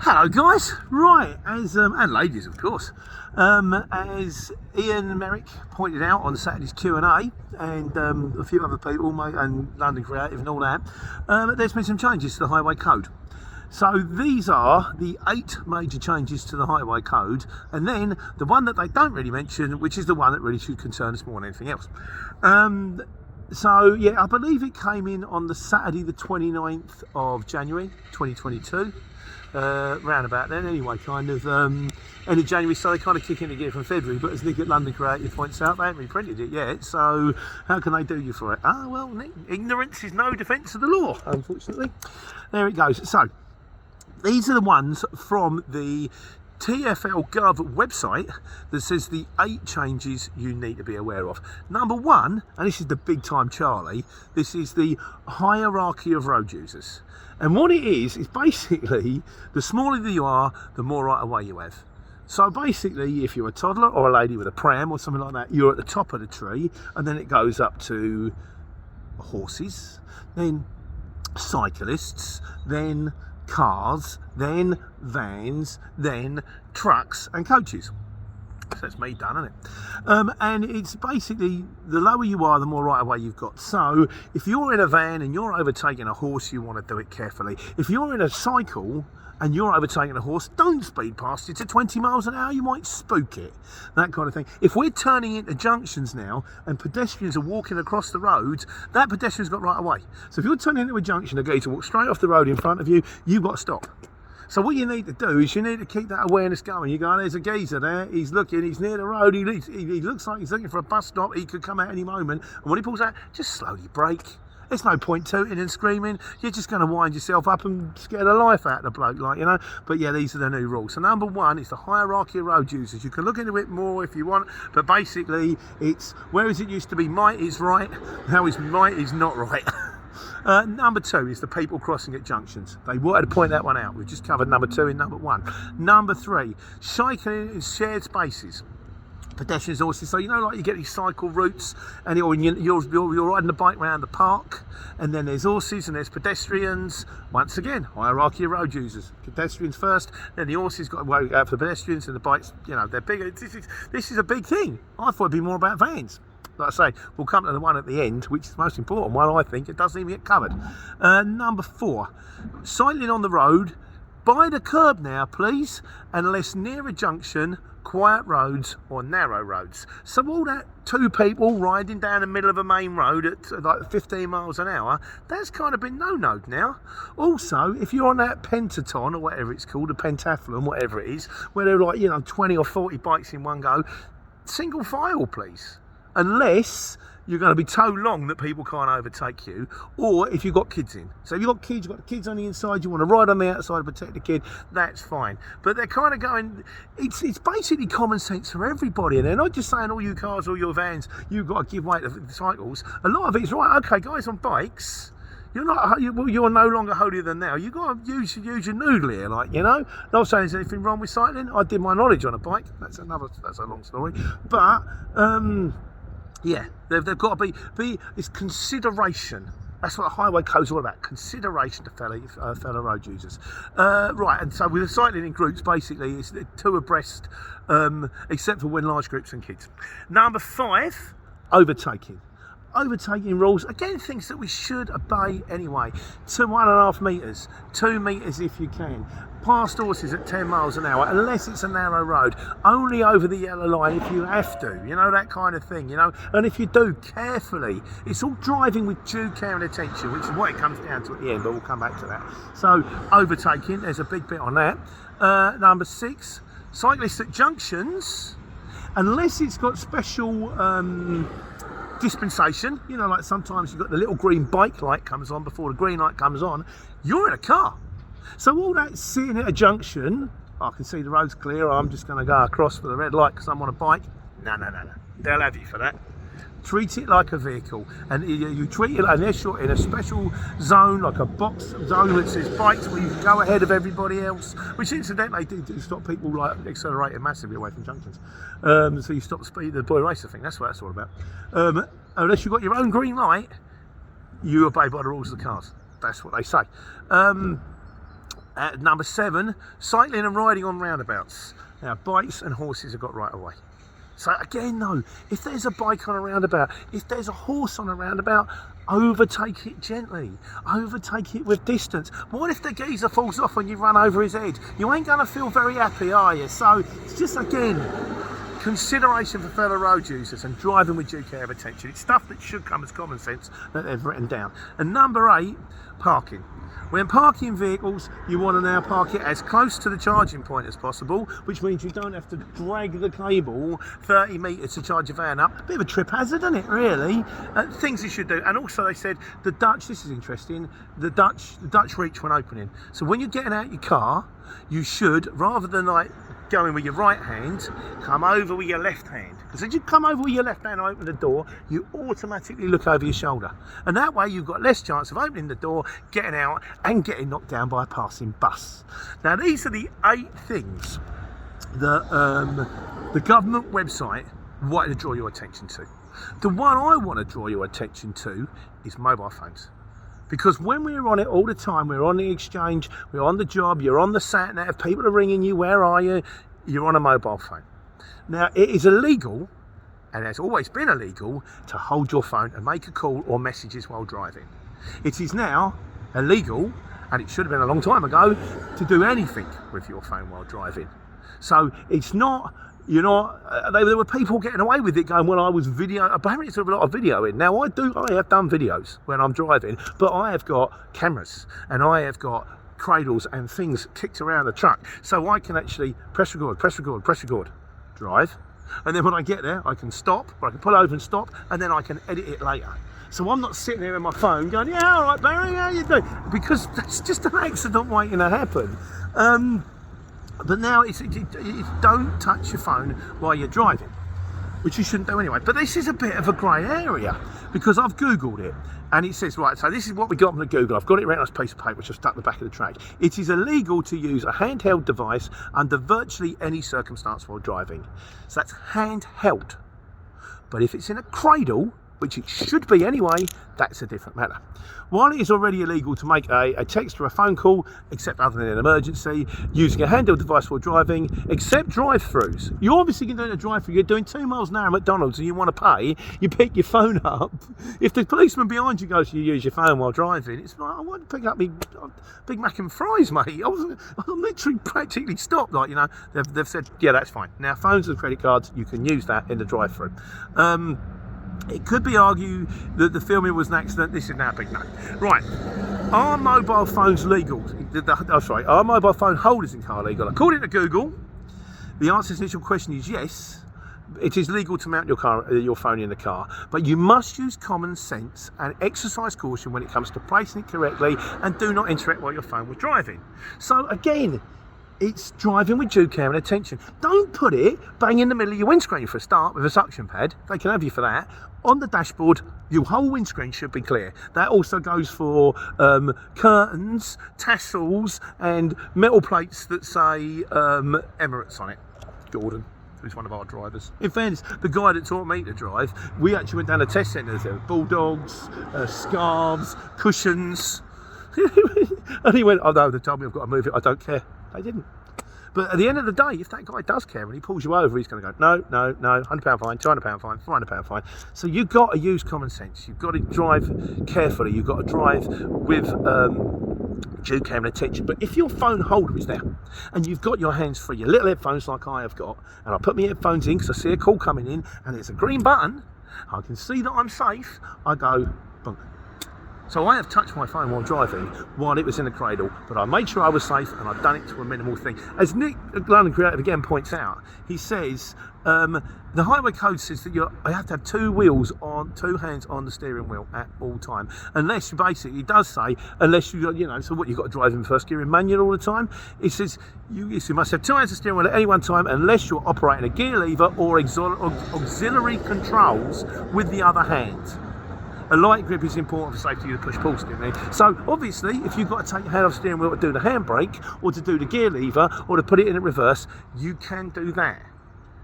Hello guys, right, as and ladies of course, as Ian and Merrick pointed out on Saturday's Q&A, and a few other people, mate, and London Creative and all that, there's been some changes to the highway code. So these are the 8 major changes to the highway code, and then the one that they don't really mention, which is the one that really should concern us more than anything else. So yeah, I believe it came in on the Saturday the 29th of January 2022. Round about then anyway, kind of end of January, so they kind of kick into gear from February. But as Nick at London Creative points out, they haven't reprinted it yet, so how can they do you for it? Ah, well, Nick, ignorance is no defence of the law, unfortunately. There it goes. So these are the ones from the TfL Gov website that says the 8 changes you need to be aware of. Number 1, and this is the big time Charlie, this is the hierarchy of road users. And what it is basically, the smaller you are, the more right of way you have. So basically, if you're a toddler or a lady with a pram or something like that, you're at the top of the tree, and then it goes up to horses, then cyclists, then cars, then vans, then trucks and coaches. So that's me done, isn't it? And it's basically, the lower you are, the more right of way you've got. So if you're in a van and you're overtaking a horse, you want to do it carefully. If you're in a cycle and you're overtaking a horse, don't speed past it to 20 miles an hour, you might spook it, that kind of thing. If we're turning into junctions now and pedestrians are walking across the roads, that pedestrian's got right of way. So if you're turning into a junction, a geezer walks straight off the road in front of you, you've got to stop. So what you need to do is you need to keep that awareness going. You go, there's a geezer there, he's looking, he's near the road, he looks like he's looking for a bus stop, he could come out any moment, and when he pulls out, just slowly brake. There's no point tooting and screaming, you're just going to wind yourself up and scare the life out of the bloke, like, you know. But yeah, these are the new rules. So number 1 is the hierarchy of road users. You can look into it more if you want, but basically it's, whereas it used to be might is right, now is might is not right. Number 2 is the people crossing at junctions. They wanted to point that one out. We've just covered number 2 in number 1. Number 3, cycling in shared spaces. Pedestrians horses, so you know, like you get these cycle routes, and you're riding the bike around the park, and then there's horses and there's pedestrians. Once again, hierarchy of road users. Pedestrians first, then the horses got to wait out for the pedestrians, and the bikes, you know, they're bigger. This is a big thing. I thought it'd be more about vans. Like I say, we'll come to the one at the end, which is the most important one, I think. It doesn't even get covered. Number 4, cycling on the road, by the curb now, please, unless near a junction, quiet roads or narrow roads. So all that 2 people riding down the middle of a main road at like 15 miles an hour, that's kind of been no-no now. Also, if you're on that pentaton or whatever it's called, a pentathlon, whatever it is, where there are like, you know, 20 or 40 bikes in one go, single file, please. Unless you're going to be so long that people can't overtake you, or if you've got kids in. So if you've got kids, you've got the kids on the inside, you want to ride on the outside to protect the kid, that's fine. But they're kind of going, it's basically common sense for everybody, and they're not just saying all you cars, all your vans, you've got to give way to the cycles. A lot of it's right, okay, guys on bikes, you're no longer holier than thou. You've got to use your noodle here, like, you know. Not saying there's anything wrong with cycling. I did my knowledge on a bike. That's a long story. But yeah, they've got to be it's consideration. That's what the highway code's all about, consideration to fellow road users. Right, and so with the cycling in groups, basically, it's 2 abreast, except for when large groups and kids. Number 5, overtaking. Overtaking rules, again, things that we should obey anyway. To 1.5 metres, 2 metres if you can. Past horses at 10 miles an hour, unless it's a narrow road. Only over the yellow line if you have to, you know, that kind of thing, you know. And if you do, carefully. It's all driving with due care and attention, which is what it comes down to at the end, but we'll come back to that. So, overtaking, there's a big bit on that. Number 6, cyclists at junctions, unless it's got special dispensation, you know, like sometimes you've got the little green bike light comes on before the green light comes on, you're in a car. So all that sitting at a junction, I can see the road's clear, I'm just going to go across for the red light because I'm on a bike. No. They'll have you for that. Treat it like a vehicle, and you treat it unless you're in a special zone, like a box zone that says bikes, where you can go ahead of everybody else, which incidentally do stop people like accelerating massively away from junctions. So you stop the speed, the boy racer thing, that's what that's all about. Unless you've got your own green light, you obey by the rules of the cars. That's what they say. At number 7, cycling and riding on roundabouts. Now, bikes and horses have got right away. So again, though, if there's a bike on a roundabout, if there's a horse on a roundabout, overtake it gently, overtake it with distance. What if the geezer falls off and you run over his head? You ain't going to feel very happy, are you? So it's just, again, consideration for fellow road users and driving with due care of attention. It's stuff that should come as common sense that they've written down. And number 8, parking. When parking vehicles, you want to now park it as close to the charging point as possible, which means you don't have to drag the cable 30 metres to charge your van up. A bit of a trip hazard, isn't it, really? Things you should do. And also they said the Dutch, this is interesting, the Dutch reach when opening. So when you're getting out your car, you should, rather than like going with your right hand, come over with your left hand. Because as you come over with your left hand and open the door, you automatically look over your shoulder. And that way you've got less chance of opening the door, getting out and getting knocked down by a passing bus. Now these are the 8 things that the government website wanted to draw your attention to. The one I want to draw your attention to is mobile phones. Because when we're on it all the time, we're on the exchange, we're on the job, you're on the sat nav, people are ringing you, where are you? You're on a mobile phone. Now, it is illegal, and has always been illegal, to hold your phone and make a call or messages while driving. It is now illegal, and it should have been a long time ago, to do anything with your phone while driving. So it's not, you know, there were people getting away with it going, well, I was video, apparently there's a lot of video in. Now I have done videos when I'm driving, but I have got cameras and I have got cradles and things kicked around the truck. So I can actually press record, drive. And then when I get there, I can stop, or I can pull over and stop, and then I can edit it later. So I'm not sitting there with my phone going, yeah, all right, Barry, how you doing? Because that's just an accident waiting to happen. But now it's don't touch your phone while you're driving, which you shouldn't do anyway. But this is a bit of a grey area because I've Googled it and it says, right, so this is what we got from the Google. I've got it written on a piece of paper which I've stuck at the back of the track. It is illegal to use a handheld device under virtually any circumstance while driving. So that's handheld. But if it's in a cradle, which it should be anyway, that's a different matter. While it is already illegal to make a text or a phone call, except other than an emergency, using a handheld device while driving, except drive-throughs. You obviously can do a drive-through, you're doing 2 miles an hour at McDonald's and you want to pay, you pick your phone up. If the policeman behind you goes, you use your phone while driving, it's like, I want to pick up me Big Mac and fries, mate. I'm literally practically stopped, like, you know, they've said, yeah, that's fine. Now, phones and credit cards, you can use that in the drive-through. It could be argued that the filming was an accident. This is now a big no. Right, are mobile phones legal? Are mobile phone holders in car legal? According to Google, the answer to the initial question is yes. It is legal to mount your phone in the car, but you must use common sense and exercise caution when it comes to placing it correctly, and do not interact while your phone was driving. So again, it's driving with due care and attention. Don't put it bang in the middle of your windscreen for a start with a suction pad. They can have you for that. On the dashboard, your whole windscreen should be clear. That also goes for curtains, tassels, and metal plates that say Emirates on it. Gordon, who's one of our drivers. In fairness, the guy that taught me to drive, we actually went down to test centres. There were bulldogs, scarves, cushions. And he went, oh no, they told me I've got to move it. I don't care. They didn't. But at the end of the day, if that guy does care and he pulls you over, he's going to go, no, £100 fine, £200 fine, £400 fine. So you've got to use common sense. You've got to drive carefully. You've got to drive with due care and attention. But if your phone holder is there and you've got your hands free, your little headphones like I have got, and I put my headphones in because I see a call coming in and there's a green button, I can see that I'm safe, I go, boom. So I have touched my phone while driving while it was in the cradle, but I made sure I was safe and I've done it to a minimal thing. As Nick, London Creative, again points out, he says the highway code says that I have to have 2 hands on the steering wheel at all time. Unless, basically, it does say, unless so what, you've got to drive in first gear in manual all the time? It says you must have 2 hands on the steering wheel at any one time unless you're operating a gear lever or auxiliary controls with the other hand. A light grip is important for safety of the push-pull steering. So obviously, if you've got to take your hand off the steering wheel to do the handbrake, or to do the gear lever, or to put it in reverse, you can do that.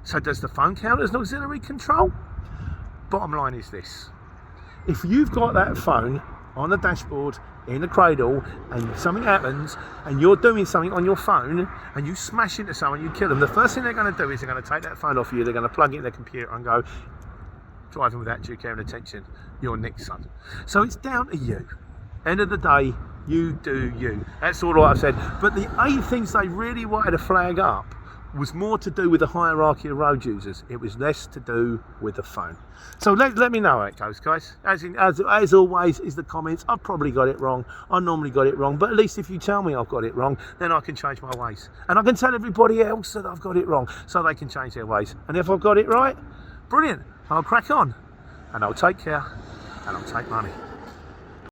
So does the phone count as an auxiliary control? Bottom line is this. If you've got that phone on the dashboard in the cradle and something happens and you're doing something on your phone and you smash into someone, you kill them, the first thing they're going to do is they're going to take that phone off you, they're going to plug it in their computer and go, driving without due care and attention, you're Nick's son. So it's down to you. End of the day, you do you. That's all I've said. But the 8 things they really wanted to flag up was more to do with the hierarchy of road users. It was less to do with the phone. So let me know how it goes, guys. As always is the comments. I've probably got it wrong. I normally got it wrong. But at least if you tell me I've got it wrong, then I can change my ways. And I can tell everybody else that I've got it wrong so they can change their ways. And if I've got it right, brilliant. I'll crack on. And I'll take care. And I'll take money.